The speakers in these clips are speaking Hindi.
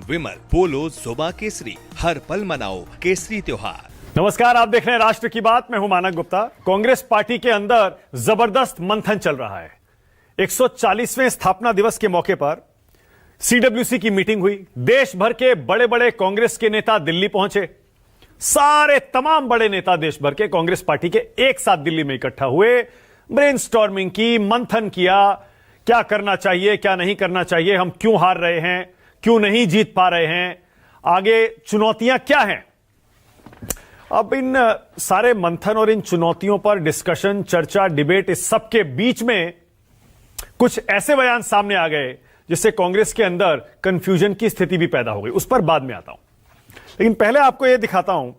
विमल पोलो सोबा केसरी, हर पल मनाओ केसरी त्योहार। नमस्कार, आप देख रहे हैं राष्ट्र की बात। मैं हूं मानक गुप्ता। कांग्रेस पार्टी के अंदर जबरदस्त मंथन चल रहा है। 140वें स्थापना दिवस के मौके पर सीडब्ल्यूसी की मीटिंग हुई। देश भर के बड़े बड़े कांग्रेस के नेता दिल्ली पहुंचे। सारे तमाम बड़े नेता देश भर के कांग्रेस पार्टी के एक साथ दिल्ली में इकट्ठा हुए, ब्रेनस्टॉर्मिंग की, मंथन किया, क्या करना चाहिए, क्या नहीं करना चाहिए, हम क्यों हार रहे हैं, क्यों नहीं जीत पा रहे हैं, आगे चुनौतियां क्या हैं। अब इन सारे मंथन और इन चुनौतियों पर डिस्कशन, चर्चा, डिबेट, इस सब के बीच में कुछ ऐसे बयान सामने आ गए जिससे कांग्रेस के अंदर कंफ्यूजन की स्थिति भी पैदा हो गई। उस पर बाद में आता हूं, लेकिन पहले आपको यह दिखाता हूं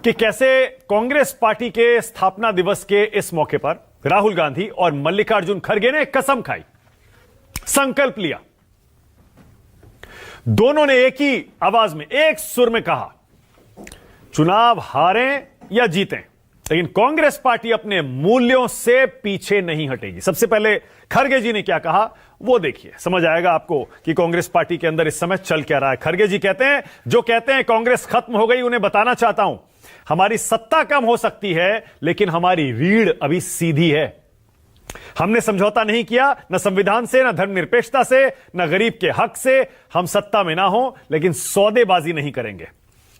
कि कैसे कांग्रेस पार्टी के स्थापना दिवस के इस मौके पर राहुल गांधी और मल्लिकार्जुन खड़गे ने कसम खाई, संकल्प लिया। दोनों ने एक ही आवाज में, एक सुर में कहा, चुनाव हारें या जीतें, लेकिन कांग्रेस पार्टी अपने मूल्यों से पीछे नहीं हटेगी। सबसे पहले खड़गे जी ने क्या कहा वो देखिए, समझ आएगा आपको कि कांग्रेस पार्टी के अंदर इस समय चल क्या रहा है। खड़गे जी कहते हैं, जो कहते हैं कांग्रेस खत्म हो गई, उन्हें बताना चाहता हूं, हमारी सत्ता कम हो सकती है लेकिन हमारी रीढ़ अभी सीधी है। हमने समझौता नहीं किया, न संविधान से, न धर्मनिरपेक्षता से, न गरीब के हक से। हम सत्ता में ना हो लेकिन सौदेबाजी नहीं करेंगे।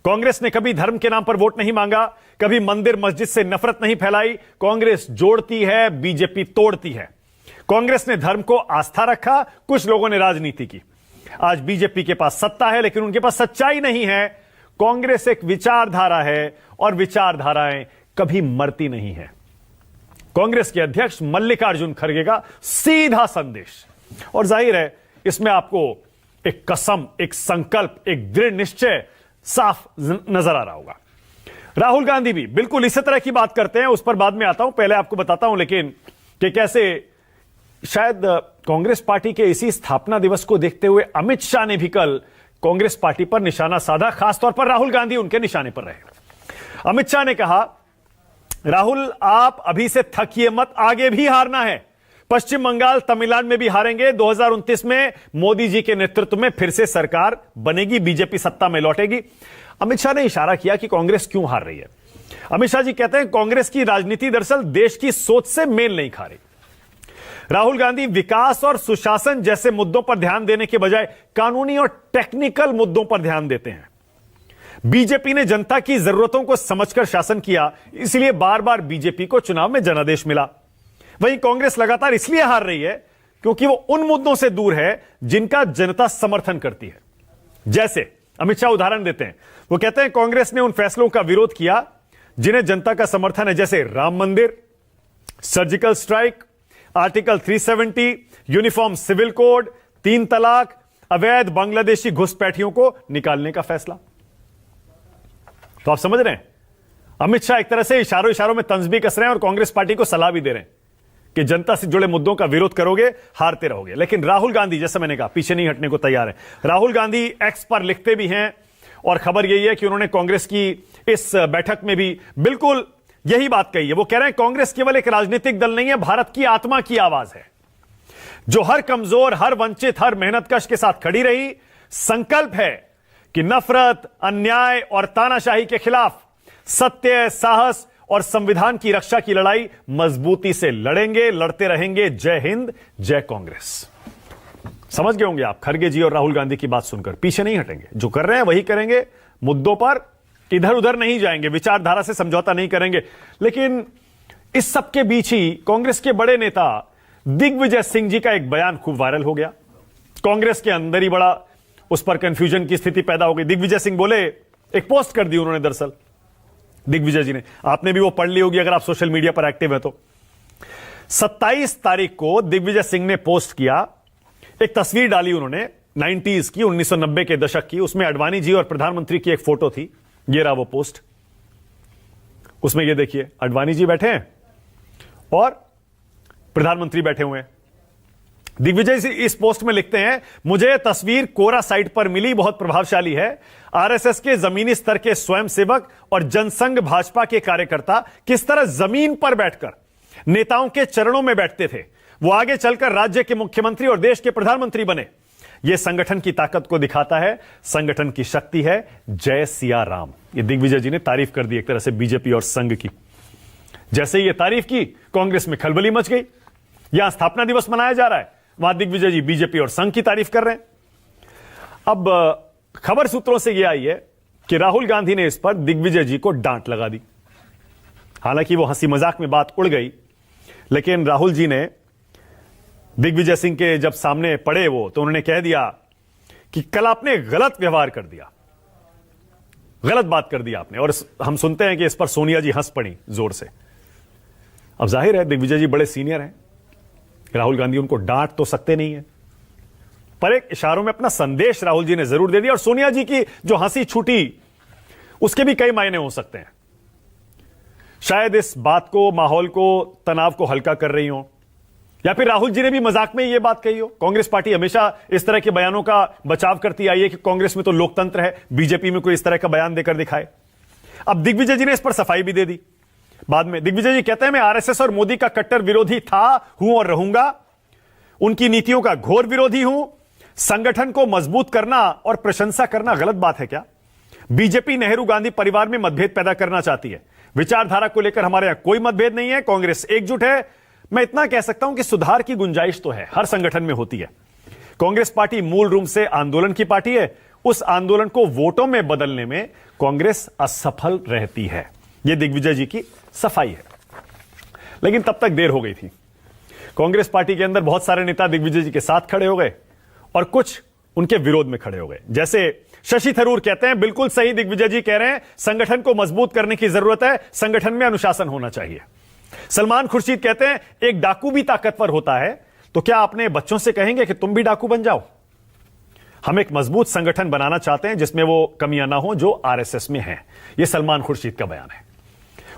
कांग्रेस ने कभी धर्म के नाम पर वोट नहीं मांगा, कभी मंदिर मस्जिद से नफरत नहीं फैलाई। कांग्रेस जोड़ती है, बीजेपी तोड़ती है। कांग्रेस ने धर्म को आस्था रखा, कुछ लोगों ने राजनीति की। आज बीजेपी के पास सत्ता है लेकिन उनके पास सच्चाई नहीं है। कांग्रेस एक विचारधारा है और विचारधाराएं कभी मरती नहीं है। कांग्रेस के अध्यक्ष मल्लिकार्जुन खड़गे का सीधा संदेश, और जाहिर है इसमें आपको एक कसम, एक संकल्प, एक दृढ़ निश्चय साफ नजर आ रहा होगा। राहुल गांधी भी बिल्कुल इसी तरह की बात करते हैं, उस पर बाद में आता हूं। पहले आपको बताता हूं लेकिन कि कैसे शायद कांग्रेस पार्टी के इसी स्थापना दिवस को देखते हुए अमित शाह ने भी कल कांग्रेस पार्टी पर निशाना साधा। खासतौर पर राहुल गांधी उनके निशाने पर रहे। अमित शाह ने कहा, राहुल आप अभी से थकिए मत, आगे भी हारना है। पश्चिम बंगाल, तमिलनाडु में भी हारेंगे। 2029 में मोदी जी के नेतृत्व में फिर से सरकार बनेगी, बीजेपी सत्ता में लौटेगी। अमित शाह ने इशारा किया कि कांग्रेस क्यों हार रही है। अमित शाह जी कहते हैं, कांग्रेस की राजनीति दरअसल देश की सोच से मेल नहीं खा रही। राहुल गांधी विकास और सुशासन जैसे मुद्दों पर ध्यान देने के बजाय कानूनी और टेक्निकल मुद्दों पर ध्यान देते हैं। बीजेपी ने जनता की जरूरतों को समझकर शासन किया, इसलिए बार बार बीजेपी को चुनाव में जनादेश मिला। वहीं कांग्रेस लगातार इसलिए हार रही है क्योंकि वो उन मुद्दों से दूर है जिनका जनता समर्थन करती है। जैसे अमित शाह उदाहरण देते हैं, वो कहते हैं कांग्रेस ने उन फैसलों का विरोध किया जिन्हें जनता का समर्थन है, जैसे Ram Mandir, surgical strike, article 370, uniform civil code, 3 तलाक, अवैध बांग्लादेशी घुसपैठियों को निकालने का फैसला। तो आप समझ रहे हैं, अमित शाह एक तरह से इशारों इशारों में तंज भी कस रहे हैं और कांग्रेस पार्टी को सलाह भी दे रहे हैं कि जनता से जुड़े मुद्दों का विरोध करोगे, हारते रहोगे। लेकिन राहुल गांधी, जैसा मैंने कहा, पीछे नहीं हटने को तैयार है। राहुल गांधी एक्स पर लिखते भी हैं और खबर यही है कि उन्होंने कांग्रेस की इस बैठक में भी बिल्कुल यही बात कही है। वो कह रहे हैं, कांग्रेस केवल एक राजनीतिक दल नहीं है, भारत की आत्मा की आवाज है, जो हर कमजोर, हर वंचित, हर मेहनतकश के साथ खड़ी रही। संकल्प है कि नफरत, अन्याय और तानाशाही के खिलाफ सत्य, साहस और संविधान की रक्षा की लड़ाई मजबूती से लड़ेंगे, लड़ते रहेंगे। जय हिंद, जय कांग्रेस। समझ गए होंगे आप, खड़गे जी और राहुल गांधी की बात सुनकर पीछे नहीं हटेंगे, जो कर रहे हैं वही करेंगे, मुद्दों पर इधर उधर नहीं जाएंगे, विचारधारा से समझौता नहीं करेंगे। लेकिन इस सबके बीच ही कांग्रेस के बड़े नेता दिग्विजय सिंह जी का एक बयान खूब वायरल हो गया। कांग्रेस के अंदर ही बड़ा उस पर कंफ्यूजन की स्थिति पैदा हो गई। दिग्विजय सिंह बोले, एक पोस्ट कर दी उन्होंने, दरअसल दिग्विजय जी ने, आपने भी वो पढ़ ली होगी अगर आप सोशल मीडिया पर एक्टिव है तो। 27 तारीख को दिग्विजय सिंह ने पोस्ट किया, एक तस्वीर डाली उन्होंने 90s की, 1990 के दशक की। उसमें अडवाणी जी और प्रधानमंत्री की एक फोटो थी। ये रहा वो पोस्ट। उसमें ये देखिए, अडवाणी जी बैठे हैं और प्रधानमंत्री बैठे हुए हैं। दिग्विजय जी इस पोस्ट में लिखते हैं, मुझे तस्वीर कोरा साइट पर मिली, बहुत प्रभावशाली है। आरएसएस के जमीनी स्तर के स्वयंसेवक और जनसंघ भाजपा के कार्यकर्ता किस तरह जमीन पर बैठकर नेताओं के चरणों में बैठते थे, वो आगे चलकर राज्य के मुख्यमंत्री और देश के प्रधानमंत्री बने। यह संगठन की ताकत को दिखाता है, संगठन की शक्ति है। जय सिया राम। ये दिग्विजय जी ने तारीफ कर दी एक तरह से बीजेपी और संघ की। जैसे ही ये तारीफ की, कांग्रेस में खलबली मच गई। यहां स्थापना दिवस मनाया जा रहा है, वहां दिग्विजय जी बीजेपी और संघ की तारीफ कर रहे हैं। अब खबर सूत्रों से यह आई है कि राहुल गांधी ने इस पर दिग्विजय जी को डांट लगा दी। हालांकि वो हंसी मजाक में बात उड़ गई, लेकिन राहुल जी ने दिग्विजय सिंह के जब सामने पड़े वो, तो उन्होंने कह दिया कि कल आपने गलत व्यवहार कर दिया, गलत बात कर दी आपने। और हम सुनते हैं कि इस पर सोनिया जी हंस पड़ी जोर से। अब जाहिर है दिग्विजय जी बड़े सीनियर हैं, राहुल गांधी उनको डांट तो सकते नहीं है, पर एक इशारों में अपना संदेश राहुल जी ने जरूर दे दिया। और सोनिया जी की जो हंसी छूटी, उसके भी कई मायने हो सकते हैं। शायद इस बात को, माहौल को, तनाव को हल्का कर रही हो, या फिर राहुल जी ने भी मजाक में यह बात कही हो। कांग्रेस पार्टी हमेशा इस तरह के बयानों का बचाव करती आई है कि कांग्रेस में तो लोकतंत्र है, बीजेपी में कोई इस तरह का बयान देकर दिखाए। अब दिग्विजय जी ने इस पर सफाई भी दे दी। बाद में दिग्विजय जी कहते हैं, मैं आरएसएस और मोदी का कट्टर विरोधी था, हूं और रहूंगा। उनकी नीतियों का घोर विरोधी हूं। संगठन को मजबूत करना और प्रशंसा करना गलत बात है क्या? बीजेपी नेहरू गांधी परिवार में मतभेद पैदा करना चाहती है। विचारधारा को लेकर हमारे यहां कोई मतभेद नहीं है, कांग्रेस एकजुट है। मैं इतना कह सकता हूं कि सुधार की गुंजाइश तो है, हर संगठन में होती है। कांग्रेस पार्टी मूल रूप से आंदोलन की पार्टी है। उस आंदोलन को वोटों में बदलने में कांग्रेस असफल रहती है। यह दिग्विजय जी की सफाई है। लेकिन तब तक देर हो गई थी। कांग्रेस पार्टी के अंदर बहुत सारे नेता दिग्विजय जी के साथ खड़े हो गए और कुछ उनके विरोध में खड़े हो गए। जैसे शशि थरूर कहते हैं, बिल्कुल सही दिग्विजय जी कह रहे हैं, संगठन को मजबूत करने की जरूरत है, संगठन में अनुशासन होना चाहिए। सलमान खुर्शीद कहते हैं, एक डाकू भी ताकतवर होता है, तो क्या अपने बच्चों से कहेंगे कि तुम भी डाकू बन जाओ? हम एक मजबूत संगठन बनाना चाहते हैं जिसमें वो कमियां ना हो जो आरएसएस में हैं। यह सलमान खुर्शीद का बयान है।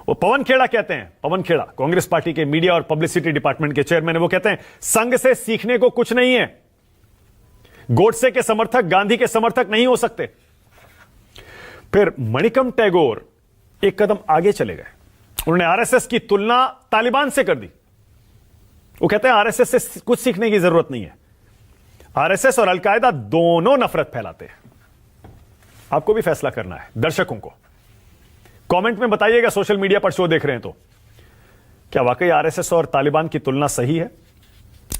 वो पवन खेड़ा कहते हैं, पवन खेड़ा कांग्रेस पार्टी के मीडिया और पब्लिसिटी डिपार्टमेंट के चेयरमैन है, वो कहते हैं, संघ से सीखने को कुछ नहीं है। गोडसे के समर्थक गांधी के समर्थक नहीं हो सकते। फिर मणिकम टैगोर एक कदम आगे चले गए। उन्होंने आरएसएस की तुलना तालिबान से कर दी। वो कहते हैं आरएसएस से कुछ सीखने की जरूरत नहीं है। आरएसएस और अलकायदा दोनों नफरत फैलाते हैं। आपको भी फैसला करना है, दर्शकों को। कमेंट में बताइएगा, सोशल मीडिया पर शो देख रहे हैं तो, क्या वाकई आरएसएस और तालिबान की तुलना सही है?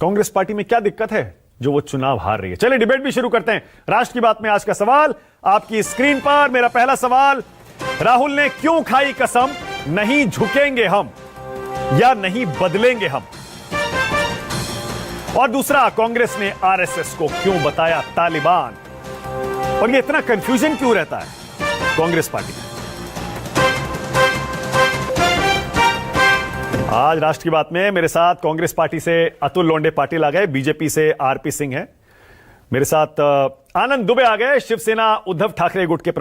कांग्रेस पार्टी में क्या दिक्कत है जो वो चुनाव हार रही है? चलिए डिबेट भी शुरू करते हैं। राष्ट्र की बात में आज का सवाल आपकी स्क्रीन पर। मेरा पहला सवाल, राहुल ने क्यों खाई कसम, नहीं झुकेंगे हम या नहीं बदलेंगे हम? और दूसरा, कांग्रेस ने आरएसएस को क्यों बताया तालिबान? और ये इतना कंफ्यूजन क्यों रहता है कांग्रेस पार्टी में? आज राष्ट्र की बात में मेरे साथ कांग्रेस पार्टी से अतुल लोंडे पाटिल आ गए, बीजेपी से आरपी सिंह है, मेरे साथ आनंद दुबे आ गए, शिवसेना उद्धव ठाकरे गुट के